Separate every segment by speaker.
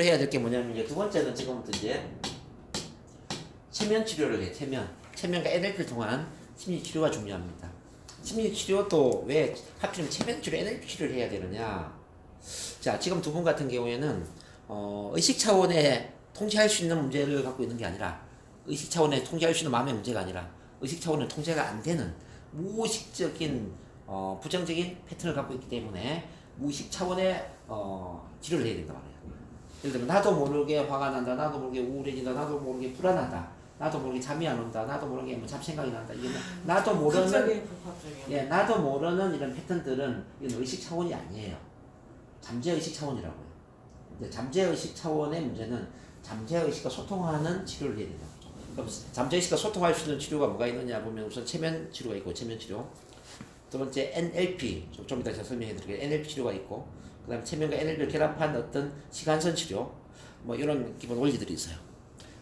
Speaker 1: 해야 될 게 뭐냐면 이제 두 번째는 지금부터 이제 체면 치료를 해. 체면과 NLP를 통한 심리 치료가 중요합니다. 심리 치료도 왜 하필이면 체면 치료, NLP 치료를 해야 되느냐? 자, 지금 두 분 같은 경우에는 의식 차원의 통제할 수 있는 문제를 갖고 있는 게 아니라 의식 차원의 통제할 수 있는 마음의 문제가 아니라 의식 차원의 통제가 안 되는 무의식적인 부정적인 패턴을 갖고 있기 때문에 무의식 차원의 치료를 해야 된다 말이에요. 예를 들면 나도 모르게 화가 난다, 나도 모르게 우울해진다, 나도 모르게 불안하다, 나도 모르게 잠이 안 온다, 나도 모르게 뭐 잡생각이 난다. 이게 나도 모르는 나도 모르는 이런 패턴들은 이건 의식 차원이 아니에요. 잠재의식 차원이라고요. 근데 잠재의식 차원의 문제는 잠재의식과 소통하는 치료를 해야 된다. 그럼 잠재의식과 소통할 수 있는 치료가 뭐가 있느냐 보면 우선 체면 치료가 있고 체면 치료. 두 번째 NLP 좀 이따 제가 설명해 드릴게요. NLP 치료가 있고 그 다음에 체면과 NLP를 결합한 어떤 시간선 치료 뭐 이런 기본 원리들이 있어요.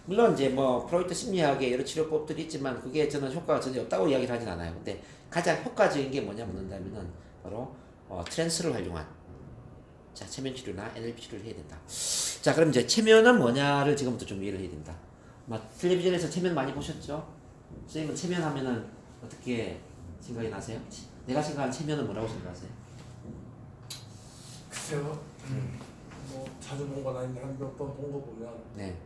Speaker 1: 물론 이제 뭐 프로이트 심리학의 여러 치료법들이 있지만 그게 저는 효과가 전혀 없다고 이야기를 하진 않아요. 근데 가장 효과적인 게 뭐냐 묻는다면은 바로 트랜스를 활용한 자 체면 치료나 NLP 치료를 해야 된다. 자 그럼 이제 체면은 뭐냐를 지금부터 좀 이해를 해야 된다. 막 텔레비전에서 체면 많이 보셨죠? 선생님은 체면 하면은 어떻게 생각이 나세요? 내가 생각한 체면은 뭐라고 생각하세요?
Speaker 2: 글쎄요. 뭐 자주 본 건 아닌데 한 몇 번 본 거 보면
Speaker 1: 네.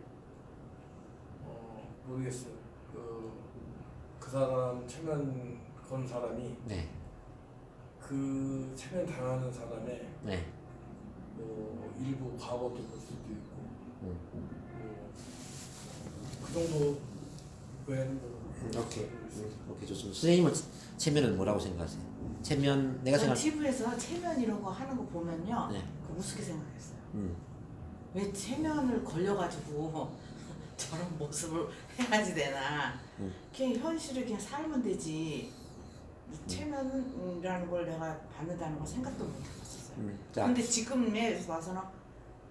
Speaker 2: 모르겠어요. 그 사람 체면 건 사람이
Speaker 1: 네.
Speaker 2: 그 체면 당하는 사람의
Speaker 1: 네.
Speaker 2: 뭐 일부 과거도 볼 수도 있고 그 정도 외에는
Speaker 1: 오케이. 오케이 좋습니다. 선생님은 체면은 뭐라고 생각하세요? 체면 내가
Speaker 3: 전
Speaker 1: 생각.
Speaker 3: TV에서 체면 이런 거 하는 거 보면요,
Speaker 1: 네.
Speaker 3: 그 우습게 생각했어요.
Speaker 1: 음.
Speaker 3: 왜 체면을 걸려가지고 저런 모습을 해야지 되나? 그냥 현실을 그냥 살면 되지. 이 체면이라는 걸 내가 받는다는 걸 생각도 못 해봤었어요.
Speaker 1: 자,
Speaker 3: 근데 지금에 와서는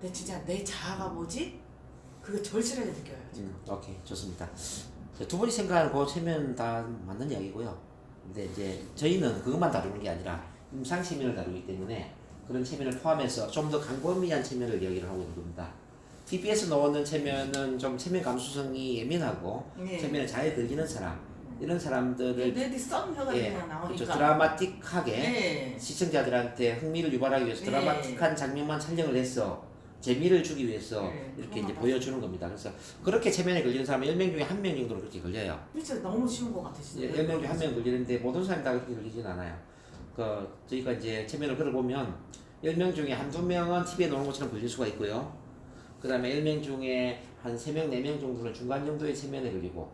Speaker 3: 내 진짜 내 자아가 뭐지? 그게 절실하게 느껴요. 지금.
Speaker 1: 오케이 좋습니다. 두 분이 생각하는 그 체면 다 맞는 이야기고요. 근데 이제 저희는 그것만 다루는 게 아니라 임상 체면을 다루기 때문에 그런 체면을 포함해서 좀 더 광범위한 체면을 이야기를 하고 있는 겁니다. TV에서 나오는 체면은 좀 체면 감수성이 예민하고
Speaker 3: 네.
Speaker 1: 체면에 잘 걸리는 사람 이런 사람들을
Speaker 3: 레디 썸녀가
Speaker 1: 예,
Speaker 3: 그냥 나오니까.
Speaker 1: 그렇죠. 드라마틱하게
Speaker 3: 네.
Speaker 1: 시청자들한테 흥미를 유발하기 위해서
Speaker 3: 네.
Speaker 1: 드라마틱한 장면만 촬영을 해서 재미를 주기 위해서
Speaker 3: 네,
Speaker 1: 이렇게 이제
Speaker 3: 그런 것
Speaker 1: 보여주는 겁니다. 그래서 그렇게 체면에 걸리는 사람은 10명 중에 1명 정도는 그렇게 걸려요.
Speaker 3: 진짜 너무 쉬운 것 같아 진짜.
Speaker 1: 10명 중에 1명 걸리는데 모든 사람이 다 그렇게 걸리진 않아요. 저희가 이제 체면을 걸어보면 10명 중에 한두 명은 TV에 나오는 것처럼 걸릴 수가 있고요. 그 다음에 10명 중에 한 3명, 4명 정도는 중간 정도의 체면에 걸리고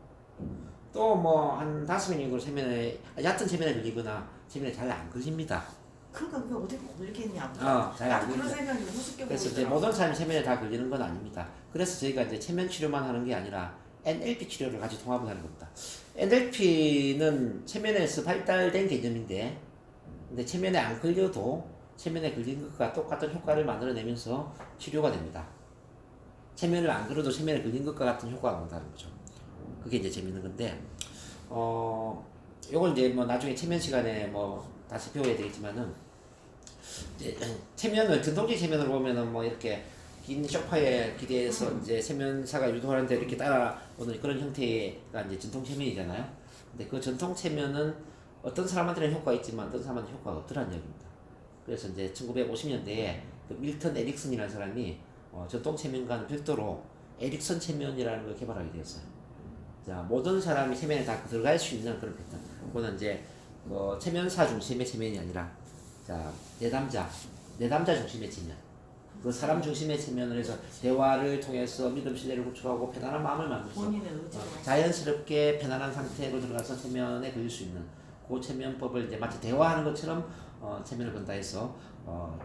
Speaker 1: 또 뭐 한 5명 정도 체면에 얕은 체면에 걸리거나 체면에 잘 안 걸립니다.
Speaker 3: 그러니까 그게 어디 걸리겠냐고.
Speaker 1: 잘 안
Speaker 3: 나도 그런
Speaker 1: 걸립니다.
Speaker 3: 생각이 우습게
Speaker 1: 그래서 이제
Speaker 3: 보이더라고.
Speaker 1: 모든 사람이 체면에 다 걸리는 건 아닙니다. 그래서 저희가 이제 체면 치료만 하는 게 아니라 NLP 치료를 같이 통합을 하는 겁니다. NLP는 체면에서 발달된 개념인데, 근데 체면에 안 걸려도 체면에 걸린 것과 똑같은 효과를 만들어내면서 치료가 됩니다. 체면을 안 걸어도 체면에 걸린 것과 같은 효과가 나온다는 거죠. 그게 이제 재밌는 건데, 요걸 이제 뭐 나중에 체면 시간에 뭐 다시 배워야 되겠지만은, 이제 체면을 전통적인 체면을 보면은 뭐 이렇게 긴 소파에 기대서 이제 체면사가 유도하는데 이렇게 따라오는 그런 형태가 이제 전통 체면이잖아요. 근데 그 전통 체면은 어떤 사람한테는 효과가 있지만 어떤 사람한테 효과가 없더라는 얘기입니다. 그래서 이제 1950년대에 그 밀턴 에릭슨이라는 사람이 전통 체면과는 별도로 에릭슨 체면이라는 걸 개발하게 되었어요. 자, 모든 사람이 체면에 다 들어갈 수 있는 그런 패턴. 그거는 이제 체면사 중심의 체면이 아니라 자, 내담자 중심의 체면. 그 사람 중심의 체면을 해서 대화를 통해서 믿음, 신뢰를 구축하고 편안한 마음을 만들어서
Speaker 3: 본인의 의지로.
Speaker 1: 자연스럽게 편안한 상태로 들어가서 체면에 걸릴 수 있는 그 체면법을 이제 마치 대화하는 것처럼 체면을 건다 해서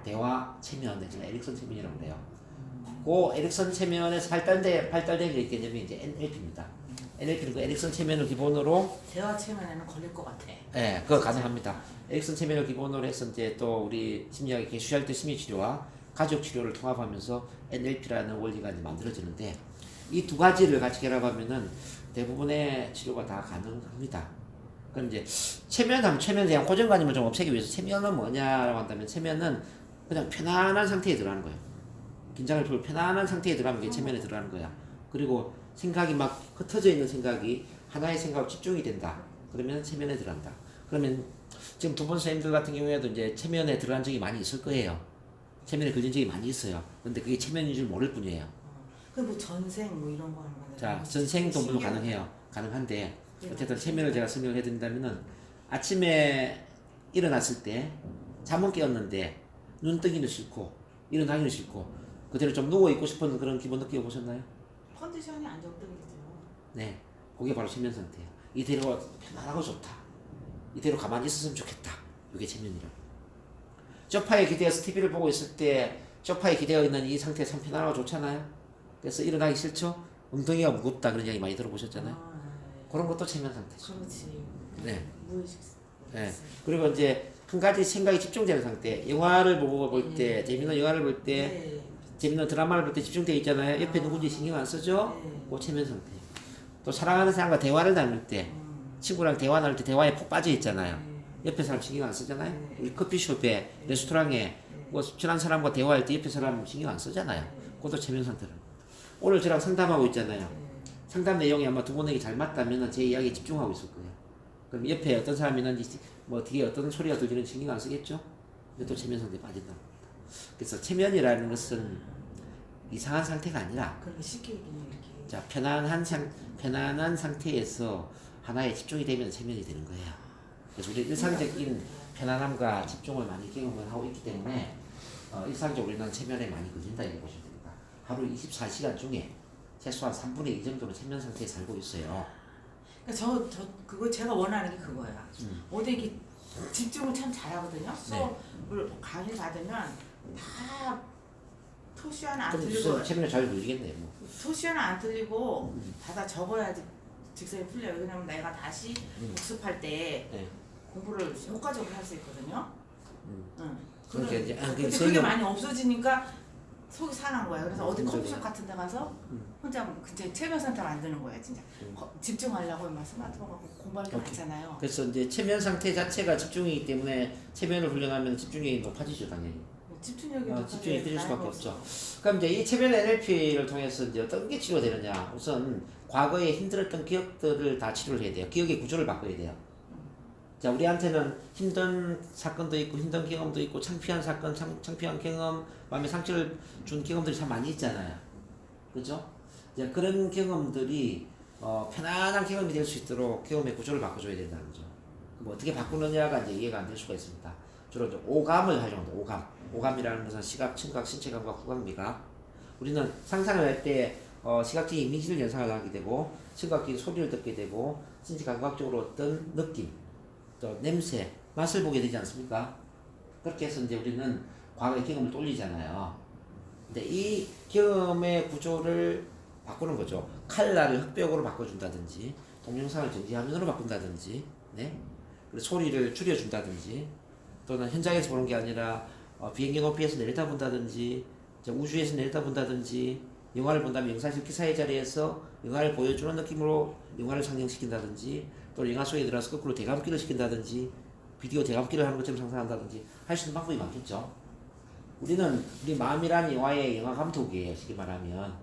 Speaker 1: 대화 체면 내지는 에릭슨 체면이라고 그래요. 그 에릭슨 체면에서 발달된 게 개념이 이제 NLP입니다. NLP는 그 에릭슨 체면을 기본으로
Speaker 3: 대화 체면에는 걸릴 것 같아.
Speaker 1: 예, 그거 가능합니다. 에릭슨 체면을 기본으로 해서 이제 또 우리 심리학의 개수할때 심리 치료와 가족 치료를 통합하면서 NLP라는 원리가 이제 만들어지는데 이 두 가지를 같이 결합하면은 대부분의 치료가 다 가능합니다. 그럼 이제 체면에 대한 고정관념을 좀 없애기 위해서 체면은 뭐냐라고 한다면 체면은 그냥 편안한 상태에 들어가는 거예요. 긴장을 풀고 편안한 상태에 들어가면 그게 체면에 들어가는 거야. 그리고 생각이 막 흩어져 있는 생각이 하나의 생각으로 집중이 된다. 그러면 체면에 들어간다. 그러면 지금 두 분 선생님들 같은 경우에도 이제 체면에 들어간 적이 많이 있을 거예요. 체면에 걸린 적이 많이 있어요. 근데 그게 체면인 줄 모를 뿐이에요.
Speaker 3: 그뭐 전생 뭐 이런 거 하는 거는
Speaker 1: 자, 전생도 물론 가능해요. 가능한데 어쨌든 체면을 제가 설명을 해드린다면은 아침에 일어났을 때 잠은 깨었는데 눈 뜨기는 싫고 일어나기는 싫고 그대로 좀 누워 있고 싶은 그런 기분 느껴보셨나요?
Speaker 3: 컨디션이 안정적이죠.
Speaker 1: 네, 그게 바로 체면 상태예요. 이대로 편안하고 좋다. 이대로 가만히 있었으면 좋겠다. 이게 체면이라고. 소파에 기대어서 TV를 보고 있을 때 소파에 기대어 있는 이 상태 참 편안하고 좋잖아요. 그래서 일어나기 싫죠? 엉덩이가 무겁다 그런 이야기 많이 들어보셨잖아요. 그런 것도 체면 상태죠.
Speaker 3: 그렇지.
Speaker 1: 네.
Speaker 3: 무의식.
Speaker 1: 네. 그리고 이제 한 가지 생각이 집중되는 상태. 영화를 보고 볼 때, 재밌는 영화를 볼 때,
Speaker 3: 네.
Speaker 1: 재밌는 드라마를 볼 때 집중되어 있잖아요. 옆에 누군지 신경 안 쓰죠? 그 체면 상태. 또 사랑하는 사람과 대화를 나눌 때, 친구랑 대화 나눌 때 대화에 푹 빠져 있잖아요. 옆에 사람 신경 안 쓰잖아요. 우리 커피숍에, 레스토랑에, 뭐 친한 사람과 대화할 때 옆에 사람 신경 안 쓰잖아요. 그것도 체면 상태라. 오늘 저랑 상담하고 있잖아요. 상담 내용이 아마 두 분에게 잘 맞다면 제 이야기에 집중하고 있을 거예요. 그럼 옆에 어떤 사람이 있는지 뭐 뒤에 어떤 소리가 들리는 신경 안 쓰겠죠? 이것도 체면 상태에 빠진다고 합니다. 그래서 체면이라는 것은 이상한 상태가 아니라
Speaker 3: 그렇게 쉽게 얘기는 이렇게.
Speaker 1: 자 편안한 상태에서 하나에 집중이 되면 체면이 되는 거예요. 그래서 우리 일상적인 편안함과 집중을 많이 경험을 하고 있기 때문에 일상적으로 우리는 체면에 많이 걸린다 이렇게 보시면 됩니다. 하루 24시간 중에 최소한 3분의 2 정도는 체면 상태에 살고 있어요.
Speaker 3: 그러니까 그거 제가 원하는 게 그거야. 어디 이게 집중을 참 잘하거든요. 수업을 강의 받으면 다 토시 하나 안 틀리고
Speaker 1: 체면을 잘 걸리겠네요. 뭐.
Speaker 3: 토시 하나 안 틀리고 받아 적어야지 직선이 풀려요. 왜냐면 내가 다시 복습할 때
Speaker 1: 네.
Speaker 3: 공부를 효과적으로 할 수 있거든요.
Speaker 1: 그렇게 이제
Speaker 3: 근데 그게 많이 없어지니까 속이 상한 거야. 그래서 어디
Speaker 1: 그죠,
Speaker 3: 커피숍
Speaker 1: 그죠.
Speaker 3: 같은 데 가서 혼자 그때 체면 상태 만드는 거야, 진짜. 집중하려고 막 스마트폰 갖고 공부할 게 많잖아요.
Speaker 1: 그래서 이제 체면 상태 자체가 집중이기 때문에 체면을 훈련하면 집중력이 높아지죠, 당연히.
Speaker 3: 집중력이
Speaker 1: 집중이 커질 수밖에 없죠. 그럼 이제 이 체면 NLP를 통해서 이제 어떤 게 치료되느냐? 우선 과거에 힘들었던 기억들을 다 치료를 해야 돼요. 기억의 구조를 바꿔야 돼요. 자, 우리한테는 힘든 사건도 있고 힘든 경험도 있고 창피한 사건, 창피한 경험, 마음에 상처를 준 경험들이 참 많이 있잖아요. 그죠? 이제 그런 경험들이 편안한 경험이 될 수 있도록 경험의 구조를 바꿔줘야 된다는 거죠. 뭐 어떻게 바꾸느냐가 이제 이해가 안 될 수가 있습니다. 주로 이제 오감을 활용한다. 오감이라는 것은 시각, 청각, 신체감과 후각, 미각. 우리는 상상을 할 때 시각적인 이미지를 연상을 하게 되고 청각적인 소리를 듣게 되고 신체 감각적으로 어떤 느낌, 또 냄새, 맛을 보게 되지 않습니까? 그렇게 해서 이제 우리는 과거의 경험을 돌리잖아요. 근데 이 경험의 구조를 바꾸는 거죠. 칼라를 흑백으로 바꿔준다든지, 동영상을 전지화면으로 바꾼다든지, 네? 그리고 소리를 줄여준다든지, 또는 현장에서 보는 게 아니라 비행기 높이에서 내려다본다든지, 우주에서 내려다본다든지, 영화를 본다면 영상실 기사의 자리에서 영화를 보여주는 느낌으로 영화를 상영시킨다든지, 또 영화 속에 들어가서 거꾸로 대감기를 시킨다든지, 비디오 대감기를 하는 것처럼 상상한다든지 할 수 있는 방법이 많겠죠. 우리는 우리 마음이라는 영화의 영화 감독이에요. 쉽게 말하면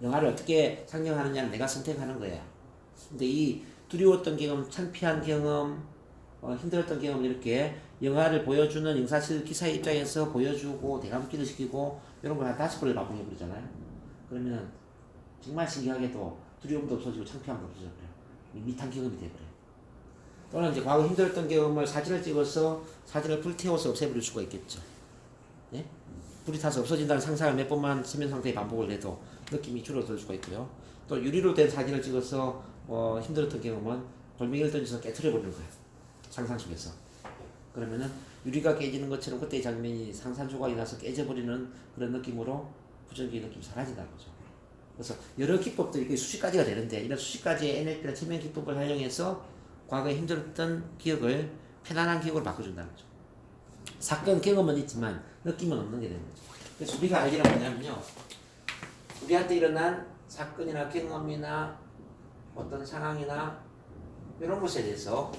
Speaker 1: 영화를 어떻게 상영하느냐는 내가 선택하는 거예요. 근데 이 두려웠던 경험, 창피한 경험, 힘들었던 경험 이렇게 영화를 보여주는 영사실 기사의 입장에서 보여주고 대감기를 시키고 이런 걸 한 5번을 반복해버리잖아요. 그러면 정말 신기하게도 두려움도 없어지고 창피함도 없어져버려요. 밋밋한 경험이 돼버려요. 또는 이제 과거 힘들었던 경험을 사진을 찍어서 사진을 불태워서 없애버릴 수가 있겠죠. 네? 불이 타서 없어진다는 상상을 몇 번만 체면 상태에 반복을 해도 느낌이 줄어들 수가 있고요. 또 유리로 된 사진을 찍어서 힘들었던 경험은 돌멩이를 던져서 깨트려버리는 거예요. 상상 속에서. 그러면은 유리가 깨지는 것처럼 그때의 장면이 상상조각이 나서 깨져버리는 그런 느낌으로 부정적인 느낌이 사라진다는 거죠. 그래서 여러 기법들이 수십 가지가 되는데 이런 수십 가지의 NLP나 체면 기법을 활용해서 과거에 힘들었던 기억을 편안한 기억으로 바꿔준다는 거죠. 사건 경험은 있지만 느낌은 없는 게 되는 거죠. 그래서 우리가 할 일은 뭐냐면요. 우리한테 일어난 사건이나 경험이나 어떤 상황이나 이런 것에 대해서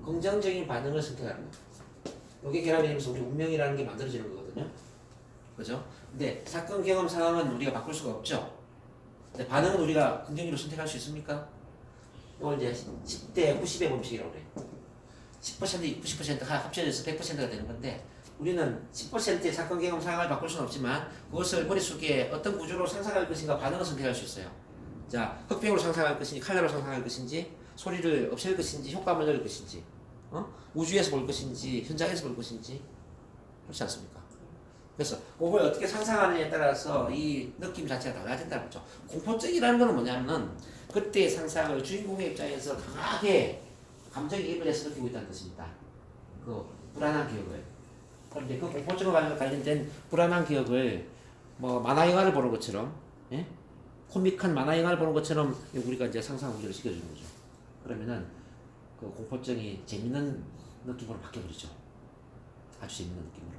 Speaker 1: 긍정적인 반응을 선택하는 거죠. 이게 결합이 되면서 우리 운명이라는 게 만들어지는 거거든요. 그죠? 근데 사건 경험 상황은 우리가 바꿀 수가 없죠. 근데 반응은 우리가 긍정적으로 선택할 수 있습니까? 이걸 이제 10대 90의 법칙이라고 그래요. 10% 90% 합쳐져서 100%가 되는 건데 우리는 10%의 사건 경험 상황을 바꿀 수는 없지만 그것을 머릿속에 어떤 구조로 상상할 것인가 반응을 선택할 수 있어요. 자, 흑백으로 상상할 것인지 칼라로 상상할 것인지 소리를 없앨 것인지 효과음을 넣을 것인지 우주에서 볼 것인지 현장에서 볼 것인지 그렇지 않습니까? 그래서 그걸 어떻게 상상하느냐에 따라서 이 느낌 자체가 달라진다는 거죠. 공포증이라는 것은 뭐냐면 그때의 상상을 주인공의 입장에서 강하게 감정이입을 해서 느끼고 있다는 뜻입니다. 그 불안한 기억을. 그런데 그 공포증과 관련된 불안한 기억을 뭐 만화 영화를 보는 것처럼, 예? 코믹한 만화 영화를 보는 것처럼 우리가 이제 상상 훈련을 시켜주는 거죠. 그러면은 그 공포증이 재밌는 느낌으로 바뀌어버리죠. 아주 재밌는 느낌으로.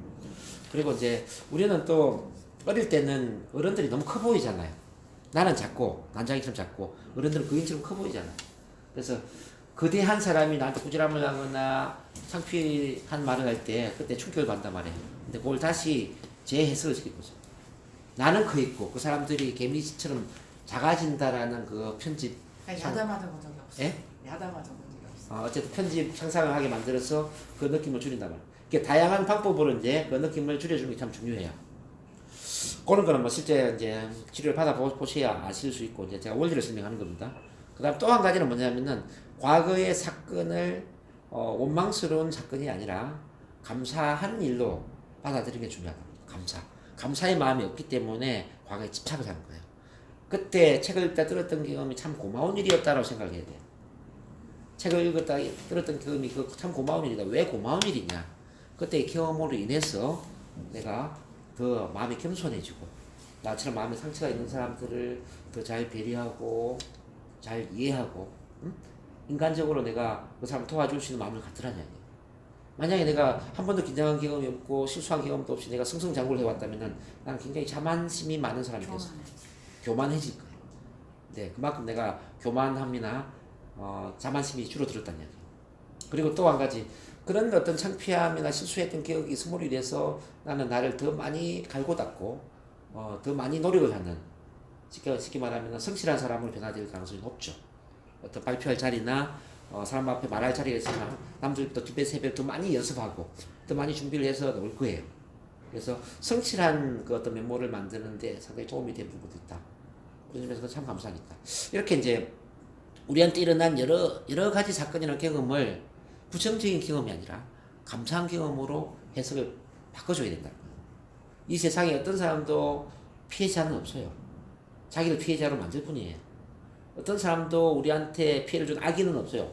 Speaker 1: 그리고 이제 우리는 또 어릴 때는 어른들이 너무 커 보이잖아요. 나는 작고 난장이처럼 작고 어른들은 그인처럼 커 보이잖아요. 그래서 거대한 사람이 나한테 꾸지람을 하거나 창피한 말을 할 때 그때 충격을 받는단 말이에요. 근데 그걸 다시 재해석을 시키는 거죠. 나는 커 있고 그 사람들이 개미처럼 작아진다라는 그 편집.
Speaker 3: 야단맞아 본 적이 없어.
Speaker 1: 예?
Speaker 3: 야단맞아 본 적이 없어.
Speaker 1: 어쨌든 편집 상상을 하게 만들어서 그 느낌을 줄인단 말이에요. 그러니까 다양한 방법으로 이제 그 느낌을 줄여주는 게 참 중요해요. 그런 거는 뭐 실제 이제 치료를 받아보셔야 아실 수 있고 이제 제가 원리를 설명하는 겁니다. 그 다음 또 한 가지는 뭐냐면은 과거의 사건을 원망스러운 사건이 아니라 감사한 일로 받아들이는 게 중요하다. 감사의 마음이 없기 때문에 과거에 집착을 하는 거예요. 그때 책을 읽다 들었던 경험이 참 고마운 일이었다라고 생각을 해야 돼요. 책을 읽었다 들었던 경험이 그 참 고마운 일이다. 왜 고마운 일이냐? 그때의 경험으로 인해서 내가 더 마음이 겸손해지고 나처럼 마음에 상처가 있는 사람들을 더 잘 배려하고 잘 이해하고 인간적으로 내가 그 사람 도와줄 수 있는 마음을 갖더라는 이야기예요. 만약에 내가 한 번도 긴장한 경험이 없고 실수한 경험도 없이 내가 승승장구를 해왔다면 나는 굉장히 자만심이 많은 사람이 됐어. 교만해질 거예요. 네, 그만큼 내가 교만함이나 자만심이 줄어들었다는 이야기예요. 그리고 또 한 가지 그런 어떤 창피함이나 실수했던 기억이 스물이 인해서 나는 나를 더 많이 갈고 닦고 더 많이 노력을 하는 쉽게 말하면 성실한 사람으로 변화될 가능성이 높죠. 어떤 발표할 자리나 사람 앞에 말할 자리가 있으면 남들보다 2배, 3배 더 많이 연습하고 더 많이 준비를 해서 올 거예요. 그래서 성실한 그 어떤 면모를 만드는데 상당히 도움이 된 부분도 있다. 그런 점에서 참 감사하니까. 이렇게 이제 우리한테 일어난 여러 가지 사건이나 경험을 부정적인 경험이 아니라 감사한 경험으로 해석을 바꿔줘야 된다는 거예요. 이 세상에 어떤 사람도 피해자는 없어요. 자기를 피해자로 만들 뿐이에요. 어떤 사람도 우리한테 피해를 준 악인은 없어요.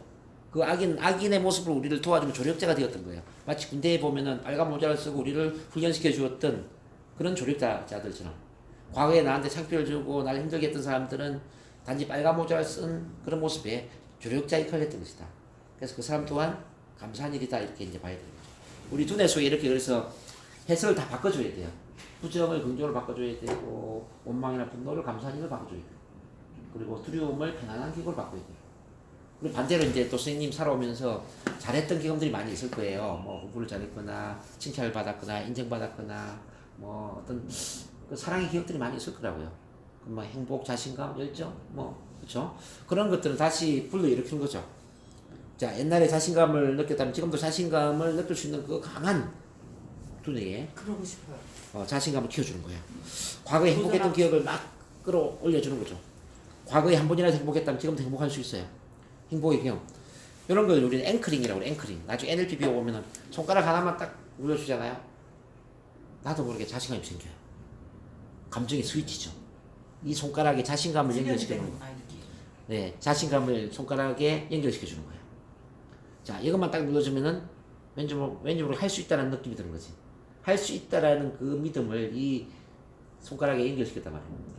Speaker 1: 그 악인의 모습으로 우리를 도와주면 조력자가 되었던 거예요. 마치 군대에 보면은 빨간 모자를 쓰고 우리를 훈련시켜 주었던 그런 조력자들처럼 과거에 나한테 창피를 주고 날 힘들게 했던 사람들은 단지 빨간 모자를 쓴 그런 모습에 조력자 역할을 했던 것이다. 그래서 그 사람 또한 감사한 일이다 이렇게 이제 봐야 되는 거죠. 우리 두뇌 속에 이렇게 그래서 해석을 다 바꿔줘야 돼요. 부정을 긍정으로 바꿔줘야 되고 원망이나 분노를 감사한 일로 바꿔줘야 돼요. 그리고 두려움을 편안한 기억으로 바꿔야 돼요. 그리고 반대로 이제 또 선생님 살아오면서 잘했던 경험들이 많이 있을 거예요. 뭐 공부를 잘했거나 칭찬을 받았거나 인정받았거나 뭐 어떤 그 사랑의 기억들이 많이 있을 거라고요. 뭐 행복, 자신감, 열정 뭐 그렇죠. 그런 것들은 다시 불러일으키는 거죠. 자, 옛날에 자신감을 느꼈다면 지금도 자신감을 느낄 수 있는 그 강한 두뇌에
Speaker 3: 그러고 싶어요.
Speaker 1: 자신감을 키워주는 거예요. 과거에 행복했던 기억을 막 끌어올려주는 거죠. 과거에 한 번이라도 행복했다면 지금도 행복할 수 있어요. 행복의 경험. 이런 걸 우리는 앵커링이라고 그래, 앵커링. 나중에 NLP 배워보면 손가락 하나만 딱 눌러주잖아요. 나도 모르게 자신감이 생겨요. 감정의 스위치죠. 이 손가락에 자신감을 연결시켜주는 거예요. 네, 자신감을 손가락에 연결시켜주는 거예요. 자, 이것만 딱 눌러주면은 왠지 모르게 할 수 있다는 느낌이 드는 거지. 할 수 있다라는 그 믿음을 이 손가락에 연결시켰단 말이에요.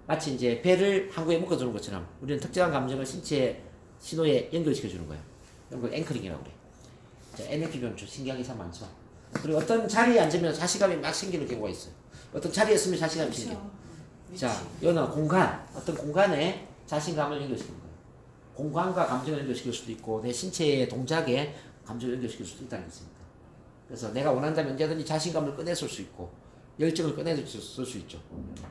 Speaker 1: 마치 이제 배를 항구에 묶어주는 것처럼 우리는 특정한 감정을 신체 신호에 연결시켜주는 거예요. 이런 걸 앵커링이라고 그래. 자, NLP 배우면 신기한 게 참 많죠. 그리고 어떤 자리에 앉으면 자신감이 막 생기는 경우가 있어요. 어떤 자리에 있으면 자신감이 생겨. 자, 이거는 공간, 어떤 공간에 자신감을 연결시키는 거예요. 공간과 감정을 연결시킬 수도 있고 내 신체의 동작에 감정을 연결시킬 수도 있다는 것입니다. 그래서 내가 원한다면 언제든지 자신감을 꺼내쏠 수 있고 열정을 꺼내줄 수 있죠.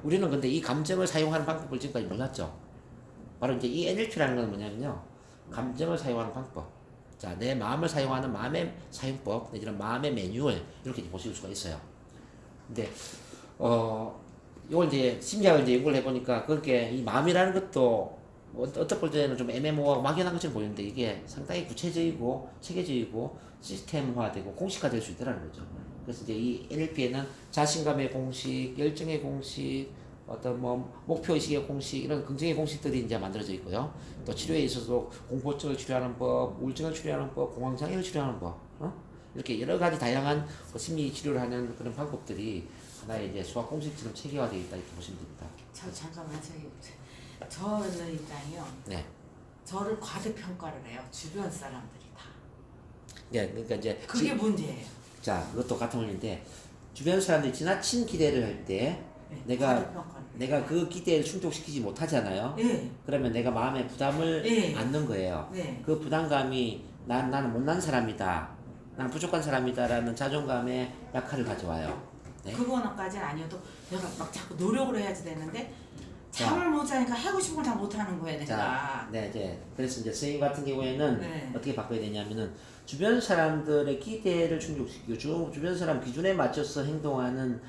Speaker 1: 우리는 근데 이 감정을 사용하는 방법을 지금까지 몰랐죠. 바로 이제 이 NLP라는 건 뭐냐면요. 감정을 사용하는 방법. 자, 내 마음을 사용하는 마음의 사용법, 내지는 마음의 매뉴얼, 이렇게 보실 수가 있어요. 근데, 이걸 이제 심리학을 이제 연구를 해보니까 그렇게 이 마음이라는 것도 어떻게 볼 때는 좀 애매모호하고 막연한 것처럼 보이는데 이게 상당히 구체적이고 체계적이고 시스템화되고 공식화될 수 있다는 거죠. 그래서 이제 이 NLP에는 자신감의 공식, 열정의 공식, 어떤 뭐 목표의식의 공식, 이런 긍정의 공식들이 이제 만들어져 있고요. 또 치료에 있어서도 공포증을 치료하는 법, 우울증을 치료하는 법, 공황장애를 치료하는 법, 이렇게 여러 가지 다양한 심리 치료를 하는 그런 방법들이 하나의 이제 수학 공식처럼 체계화되어 있다 이렇게 보시면 됩니다.
Speaker 3: 잠깐만 저는 입장이요.
Speaker 1: 네.
Speaker 3: 저를 과대평가를 해요. 주변 사람들이 다.
Speaker 1: 네, 그러니까 이제
Speaker 3: 그게 문제예요.
Speaker 1: 자, 그것도 같은 원리인데 주변 사람들이 지나친 기대를 할 때
Speaker 3: 네, 과대평가를
Speaker 1: 내가 그 기대를 충족시키지 못하잖아요.
Speaker 3: 네.
Speaker 1: 그러면 내가 마음에 부담을
Speaker 3: 네.
Speaker 1: 안는 거예요.
Speaker 3: 네.
Speaker 1: 그 부담감이 나는 못난 사람이다, 난 부족한 사람이다라는 자존감의 약화를 가져와요. 네?
Speaker 3: 그거는까지는 아니어도 내가 막 자꾸 노력을 해야지 되는데
Speaker 1: 자.
Speaker 3: 잠을 못 자니까 하고 싶은 걸 다 못하는 거예요, 내가.
Speaker 1: 자, 네, 이제 그래서 이제 선생님 같은 경우에는
Speaker 3: 네.
Speaker 1: 어떻게 바꿔야 되냐면은 주변 사람들의 기대를 충족시키고 주변 사람 기준에 맞춰서 행동하는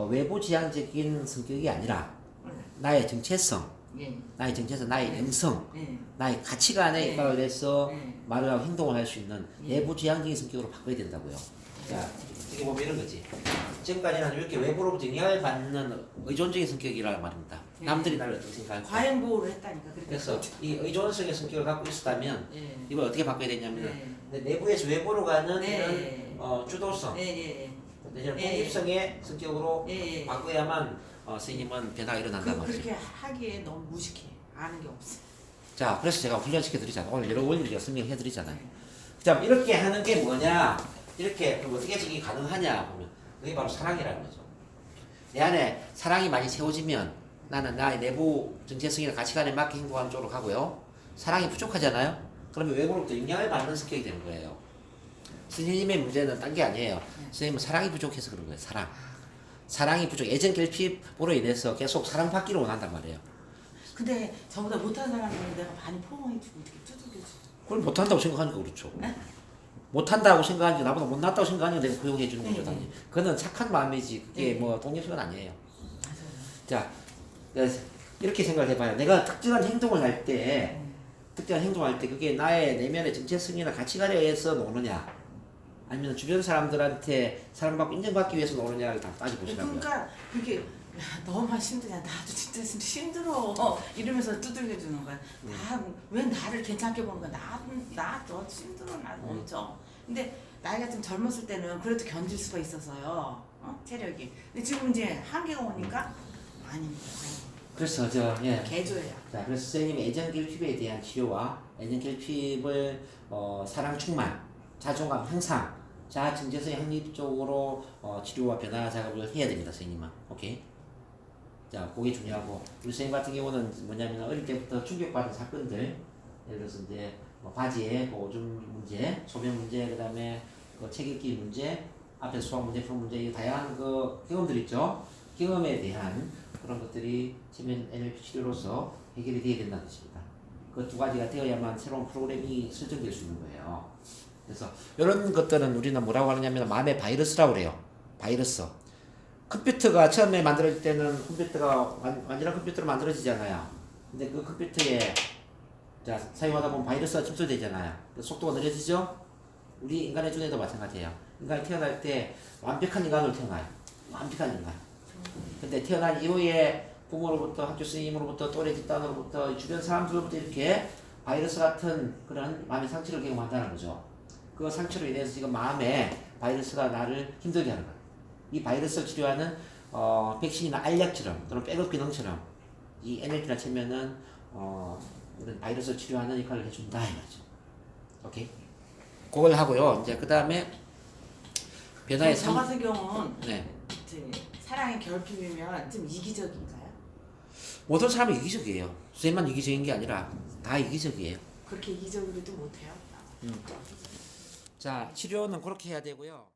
Speaker 1: 외부 지향적인 성격이 아니라
Speaker 3: 네.
Speaker 1: 나의 정체성,
Speaker 3: 예.
Speaker 1: 나의 정체성, 나의 영성,
Speaker 3: 예.
Speaker 1: 나의 가치관에
Speaker 3: 네.
Speaker 1: 입각을 해서
Speaker 3: 네.
Speaker 1: 말을 하고 행동을 할 수 있는
Speaker 3: 예.
Speaker 1: 내부 지향적인 성격으로 바꿔야 된다고요. 자, 이게 보면 이런 거지. 지금까지는 이렇게 외부로부터 영향을 받는 의존적인 성격이라는 말입니다.
Speaker 3: 예.
Speaker 1: 남들이 나를 어떻게 생각할까?
Speaker 3: 과잉보호를 했다니까.
Speaker 1: 그래서 이 의존성의 성격을 갖고 있었다면
Speaker 3: 예.
Speaker 1: 이걸 어떻게 바꿔야 되냐면
Speaker 3: 네.
Speaker 1: 내부에서 외부로 가는
Speaker 3: 네.
Speaker 1: 이런 주도성,
Speaker 3: 예.
Speaker 1: 내지는
Speaker 3: 예.
Speaker 1: 독립성의 성격으로
Speaker 3: 예.
Speaker 1: 바꿔야만 선생님은 변화가 일어난단 말이죠.
Speaker 3: 그렇게 하기에 너무 무식해. 아는 게 없어.
Speaker 1: 자, 그래서 제가 훈련시켜 드리잖아요. 오늘 여러 원리를 설명해 드리잖아요. 자, 이렇게 하는 게 뭐냐? 이렇게 그럼 어떻게 이게 가능하냐 보면 그게 바로 사랑이라는 거죠. 내 안에 사랑이 많이 채워지면 나는 나의 내부 정체성이나 가치관에 맞게 행동하는 쪽으로 가고요. 사랑이 부족하잖아요. 그러면 외부로부터 영향을 받는 성격이 되는 거예요. 스님의 문제는 딴 게 아니에요. 스님은 사랑이 부족해서 그런 거예요. 사랑이 부족. 애정 결핍으로 인해서 계속 사랑받기를 원한단 말이에요.
Speaker 3: 근데 저보다 못한 사람들은 내가 많이 포옹해주고 이렇게 두들겨주고.
Speaker 1: 그걸 못한다고 생각하니까 그렇죠.
Speaker 3: 네?
Speaker 1: 못한다고 생각하니까 나보다 못났다고 생각하니까 내가 고용해 주는 거죠.
Speaker 3: 네,
Speaker 1: 당연히. 그거는 착한 마음이지 그게
Speaker 3: 네.
Speaker 1: 뭐 독립성은 아니에요.
Speaker 3: 맞아요.
Speaker 1: 자, 이렇게 생각을 해봐요. 내가 특정한 행동을 할 때 그게 나의 내면의 정체성이나 가치관에 의해서 노느냐 아니면 주변 사람들한테 사랑받고 인정받기 위해서 노느냐를 다 따져보시라고요.
Speaker 3: 그러니까 그게 너무 힘드냐. 나도 진짜 힘들어. 이러면서 두들겨 주는 거야. 왜 나를 괜찮게 보는 거야. 나도 힘들어. 나도 엄청. 근데 나이가 좀 젊었을 때는 그래도 견딜 수가 있어서요. 체력이. 근데 지금 이제 한계가 오니까 많이
Speaker 1: 그래서
Speaker 3: 개조해요.
Speaker 1: 자, 그래서 선생님이 애정 결핍에 대한 치료와 애정 결핍을 사랑 충만, 자존감 향상, 자아 정체성의 확립 쪽으로 치료와 변화 작업을 해야 됩니다, 선생님은. 오케이. 자, 그게 중요하고 우리 선생님 같은 경우는 뭐냐면 어릴 때부터 충격받은 사건들, 예를 들어서 이제 바지에 오줌 문제, 소변 문제, 그다음에 책 읽기 문제, 앞에 수학 문제, 풀 문제, 이 다양한 그 경험들 있죠. 경험에 대한 그런 것들이 체면 NLP 치료로서 해결이 되어야 된다는 것입니다. 그 두 가지가 되어야만 새로운 프로그램이 설정될 수 있는 거예요. 그래서 이런 것들은 우리는 뭐라고 하느냐면 마음의 바이러스라고 그래요. 바이러스. 컴퓨터가 처음에 만들어질 때는 컴퓨터가 완전한 컴퓨터로 만들어지잖아요. 근데 그 컴퓨터에 사용하다 보면 바이러스가 침투되잖아요. 속도가 느려지죠? 우리 인간의 존재도 마찬가지예요. 인간이 태어날 때 완벽한 인간으로 태어나요. 완벽한 인간. 근데 태어난 이후에 부모로부터, 학교 선생님으로부터, 또래 집단으로부터, 주변 사람들로부터 이렇게 바이러스 같은 그런 마음의 상처를 경험한다는 거죠. 그 상처로 인해서 지금 마음에 바이러스가 나를 힘들게 하는 거예요. 이 바이러스를 치료하는 백신이나 알약처럼 또는 백업 기능처럼 이 NLP나 체면은 이런 바이러스를 치료하는 역할을 해준다 이 말이죠. 오케이? 그걸 하고요. 이제 그 다음에 변화의
Speaker 3: 저 같은 경우는
Speaker 1: 네.
Speaker 3: 사랑의 결핍이면 좀 이기적인가요?
Speaker 1: 모든 사람이 이기적이에요. 선생님만 이기적인 게 아니라 다 이기적이에요.
Speaker 3: 그렇게 이기적으로도 못해요.
Speaker 1: 자, 치료는 그렇게 해야 되고요.